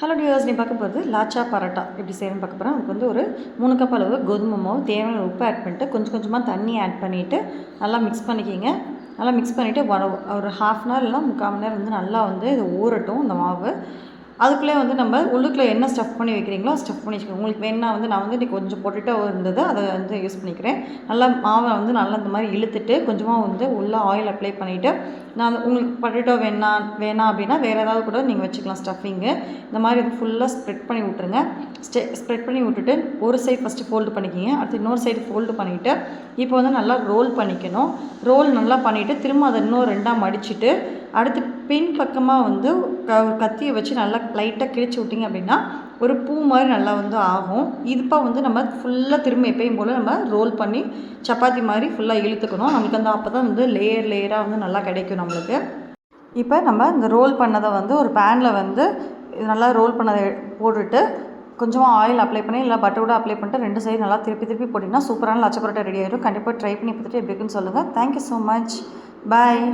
Hello tears, நீ பார்க்க போகிறது லாச்சா பரோட்டா எப்படி செய்யணும்னு பார்க்க போகிறேன். அதுக்கு வந்து ஒரு 3 கப் அளவு கோதுமை மாவு, தேவையான உப்பு ஆட் பண்ணிட்டு கொஞ்சம் கொஞ்சமாக தண்ணி ஆட் பண்ணிவிட்டு நல்லா மிக்ஸ் பண்ணிக்கிங்க. நல்லா மிக்ஸ் பண்ணிவிட்டு ஒரு ஹாஃப் அன் ஹவர் இல்லைனா 3/4 மணி நேரம் வந்து நல்லா வந்து இது ஊறட்டும் இந்த மாவு. அதுக்குள்ளே வந்து நம்ம உள்ளுக்குள்ளே என்ன ஸ்டஃப் பண்ணி வைக்கிறீங்களோ ஸ்டஃப் பண்ணி வச்சுக்கோங்க. உங்களுக்கு வேணா வந்து நான் வந்து இன்றைக்கி கொஞ்சம் பொட்டேட்டோ இருந்தது, அதை வந்து யூஸ் பண்ணிக்கிறேன். நல்லா மாவை வந்து நல்லா இந்த மாதிரி இழுத்துட்டு கொஞ்சமாக வந்து உள்ளே ஆயில் அப்ளை பண்ணிவிட்டு நான் உங்களுக்கு பொட்டேட்டோ வேணாம் அப்படின்னா வேறு ஏதாவது கூட நீங்கள் வச்சுக்கலாம் ஸ்டஃபிங்கு. இந்த மாதிரி வந்து ஃபுல்லாக ஸ்ப்ரெட் பண்ணி விட்ருங்க. ஸ்ப்ரெட் பண்ணி விட்டுட்டு ஒரு சைடு ஃபஸ்ட்டு ஃபோல்டு பண்ணிக்கிங்க. அடுத்து இன்னொரு சைடு ஃபோல்டு பண்ணிவிட்டு இப்போ வந்து நல்லா ரோல் பண்ணிக்கணும். ரோல் நல்லா பண்ணிவிட்டு திரும்ப அதை இன்னும் 2ஆக மடிச்சுட்டு அடுத்து பின் பக்கமாக வந்து கத்தியை வச்சு நல்லா லைட்டாக கிழிச்சு விட்டிங்க அப்படின்னா ஒரு பூ மாதிரி நல்லா வந்து ஆகும். இப்போ வந்து நம்ம ஃபுல்லாக திரும்ப எப்பயும் போல் நம்ம ரோல் பண்ணி சப்பாத்தி மாதிரி ஃபுல்லாக இழுத்துக்கணும். நம்மளுக்கு அந்த அப்போ தான் வந்து லேயராக வந்து நல்லா கிடைக்கும் நம்மளுக்கு. இப்போ நம்ம இந்த ரோல் பண்ணதை வந்து ஒரு பேனில் வந்து நல்லா ரோல் பண்ணதை போட்டுட்டு கொஞ்சமாக ஆயில் அப்ளை பண்ணி இல்லை பட்டர் கூட அப்ளை பண்ணிட்டு 2 சைடு நல்லா திருப்பி போட்டிங்கன்னா சூப்பரான லச்சா பரோட்டா ரெடி ஆகிடும். கண்டிப்பாக ட்ரை பண்ணி பார்த்துட்டு எப்படி இருக்குன்னு சொல்லுங்கள். Thank you so much. பாய்.